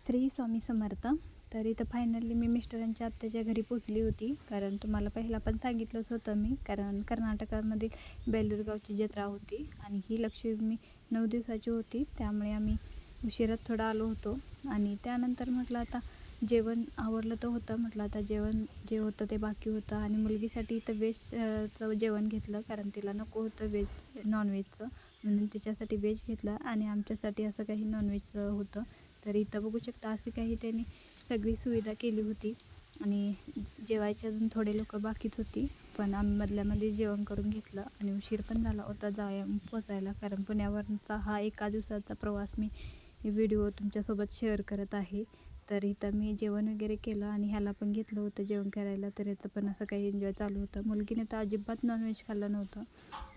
श्री स्वामी समर्थ. तर इथं फायनली मी मिस्टरांच्या आत्याच्या घरी पोचली होती, कारण तुम्हाला पहिला पण सांगितलंच होतं मी, कारण कर्नाटकामध्ये बेलूरगावची जत्रा होती आणि ही लक्ष्मी 9 दिवसाची होती, त्यामुळे आम्ही उशिरात थोडा आलो होतो. आणि त्यानंतर म्हटलं आता जेवण आवडलं तर होतं, म्हटलं आता जेवण जे होतं ते बाकी होतं आणि मुलगीसाठी इथं व्हेजचं जेवण घेतलं, कारण तिला नको होतं व्हेज नॉनव्हेजचं, म्हणून तिच्यासाठी व्हेज घेतलं आणि आमच्यासाठी असं काही नॉनव्हेजचं होतं. तर इथं बघू शकता अशी काही त्यांनी सगळी सुविधा केली होती आणि जेवायचे अजून थोडे लोक बाकीच होती, पण आम्ही मधल्यामध्ये जेवण करून घेतलं आणि उशीर पण झाला होता पोचायला, कारण पुण्यावरचा हा एका दिवसाचा प्रवास मी व्हिडिओ तुमच्यासोबत शेअर करत आहे. तर इथं मी जेवण वगैरे केलं आणि ह्याला पण घेतलं होतं जेवण करायला, तर याचं पण असं काही एन्जॉय चालू होतं. मुलगीने तर अजिबात नॉनव्हेज खाल्लं नव्हतं,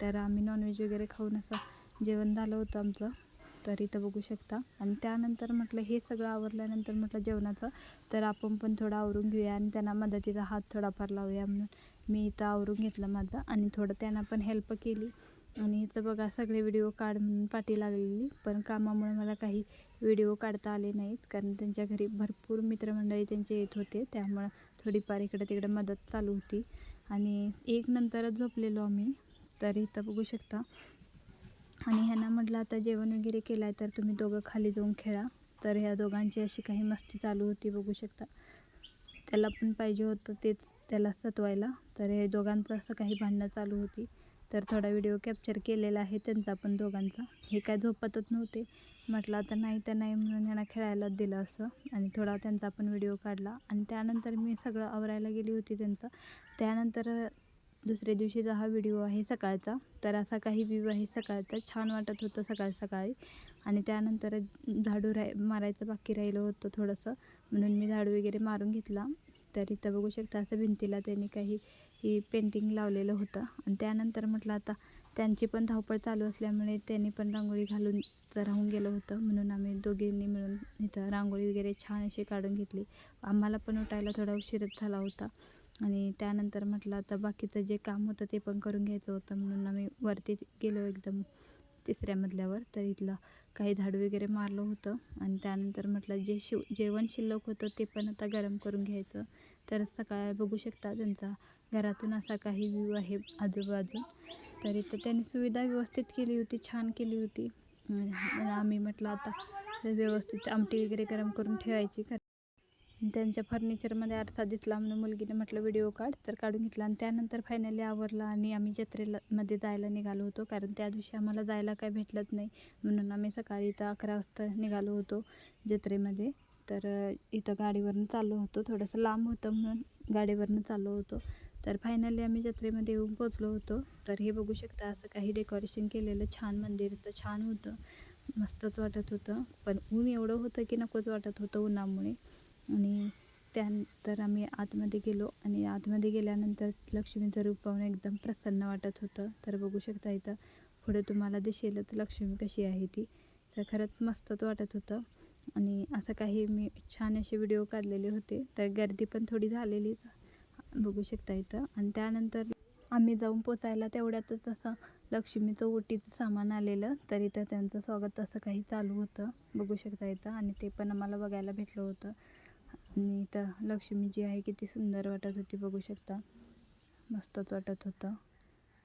तर आम्ही नॉनव्हेज वगैरे खाऊन असं जेवण झालं होतं आमचं. तर इथं बघू शकता. आणि त्यानंतर म्हटलं हे सगळं आवरल्यानंतर म्हटलं जेवणाचं तर आपण पण थोडं आवरून घेऊया आणि त्यांना मदतीचा हात थोडाफार लावूया, म्हणून मी इथं आवरून घेतलं माझं आणि थोडं त्यांना पण हेल्प केली. आणि इथं बघा सगळे व्हिडिओ काढ म्हणून पाठी लागलेली, पण कामामुळे मला काही व्हिडिओ काढता आले नाहीत, कारण त्यांच्या घरी भरपूर मित्रमंडळी त्यांचे येत होते, त्यामुळं थोडीफार इकडं तिकडं मदत चालू होती. आणि 1 नंतरच झोपलेलो आम्ही. तर इथं बघू शकता. आणि ह्यांना म्हटलं आता जेवण वगैरे केलं आहे तर तुम्ही दोघं खाली जाऊन खेळा. तर ह्या दोघांची अशी काही मस्ती चालू होती, बघू शकता. त्याला पण पाहिजे होतं तेच त्याला सतवायला, तर हे दोघांचं असं काही भांडणं चालू होती. तर थोडा व्हिडिओ कॅप्चर केलेला आहे त्यांचा पण दोघांचा. हे काय झोपतच नव्हते, म्हटलं आता नाही तर नाही म्हणून ह्यांना खेळायलाच दिलं असं, आणि थोडा त्यांचा पण व्हिडिओ काढला. आणि त्यानंतर मी सगळं आवरायला गेली होती त्यांचं. त्यानंतर दुसऱ्या दिवशीचा हा व्हिडिओ आहे सकाळचा. तर असा काही व्ह्यू आहे सकाळचा, छान वाटत होतं सकाळी सकाळी. आणि त्यानंतर झाडू मारायचं बाकी राहिलं होतं थोडंसं, म्हणून मी झाडू वगैरे मारून घेतला. तर इथं बघू शकता असं भिंतीला त्यांनी काही पेंटिंग लावलेलं होतं. आणि त्यानंतर म्हटलं आता त्यांची पण धावपळ चालू असल्यामुळे त्यांनी पण रांगोळी घालून राहून गेलं होतं, म्हणून आम्ही दोघींनी मिळून इथं रांगोळी वगैरे छान अशी काढून घेतली. आम्हाला पण उठायला थोडा उशीरच झाला होता. आणि त्यानंतर म्हटलं आता बाकीचं जे काम होतं ते पण करून घ्यायचं होतं, म्हणून आम्ही वरती गेलो एकदम 3ऱ्या मजल्यावर. तर इथलं काही झाडू वगैरे मारलं होतं. आणि त्यानंतर म्हटलं जेवण शिल्लक होतं ते पण आता गरम करून घ्यायचं. तर सकाळ बघू शकता त्यांचा घरातून असा काही व्ह्यू आहे आजूबाजू. तर इथं त्यांनी सुविधा व्यवस्थित केली होती, छान केली होती. आम्ही म्हटलं आता व्यवस्थित आमटी वगैरे गरम करून ठेवायची, त्यांच्या फर्निचरमध्ये आरसा दिसला म्हणून मुलगीने म्हटलं व्हिडिओ काढ, तर काढून घेतला. आणि त्यानंतर फायनली आवरलं आणि आम्ही जत्रेमध्ये जायला निघालो होतो, कारण त्या दिवशी आम्हाला जायला काय भेटलंच नाही, म्हणून आम्ही सकाळी इथं 11 वाजता निघालो होतो जत्रेमध्ये. तर इथं गाडीवरून चाललो होतो, थोडंसं लांब होतं म्हणून गाडीवरून चाललो होतो. तर फायनली आम्ही जत्रेमध्ये येऊन पोचलो होतो. तर हे बघू शकता असं काही डेकोरेशन केलेलं छान मंदिरचं छान होतं, मस्तच वाटत होतं. पण ऊन एवढं होतं की नकोच वाटत होतं उन्हामुळे. आणि त्यानंतर आम्ही आतमध्ये गेलो आणि आतमध्ये गेल्यानंतर लक्ष्मीचं रूप पाहून एकदम प्रसन्न वाटत होतं. तर बघू शकता इथं पुढे तुम्हाला दिसेलच लक्ष्मी कशी आहे ती. तर खरंच मस्तच वाटत होतं. आणि असं काही मी छान असे व्हिडिओ काढलेले होते. तर गर्दी पण थोडी झालेली बघू शकता इथं. आणि त्यानंतर आम्ही जाऊन पोचायला तेवढ्यातच असं लक्ष्मीचं ओटीचं सामान आलेलं, तर इथं त्यांचं स्वागत असं काही चालू होतं, बघू शकता इथं. आणि ते पण आम्हाला बघायला भेटलं होतं. आणि इथं लक्ष्मी जी आहे किती सुंदर वाटत होती, बघू शकता, मस्तच वाटत होतं.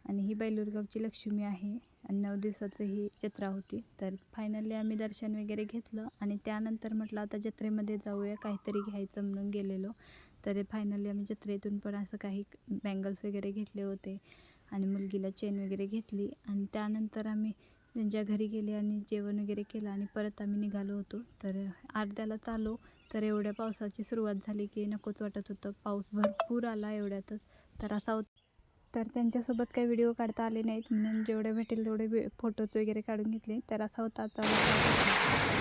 आणि ही बेलूरगावची लक्ष्मी आहे आणि 9 दिवसाचं ही जत्रा होती. तर फायनली आम्ही दर्शन वगैरे घेतलं आणि त्यानंतर म्हटलं आता जत्रेमध्ये जाऊया, काहीतरी घ्यायचं म्हणून गेलेलो. तर फायनली आम्ही जत्रेतून पण असं काही बँगल्स वगैरे घेतले होते आणि मुलगीला चेन वगैरे घेतली. आणि त्यानंतर आम्ही त्यांच्या घरी गेले आणि जेवण वगैरे केलं आणि परत आम्ही निघालो होतो. तर अर्ध्यालाच आलो, तर एवढ्या पावसाची सुरुवात झाली की नकोच वाटत होतं. पाऊस भरपूर आला एवढ्यातच. तर असा होता. तर त्यांच्यासोबत काही व्हिडिओ काढता आले नाहीत, म्हणून जेवढे भेटेल तेवढे फोटोज वगैरे काढून घेतले. तर असा होता आता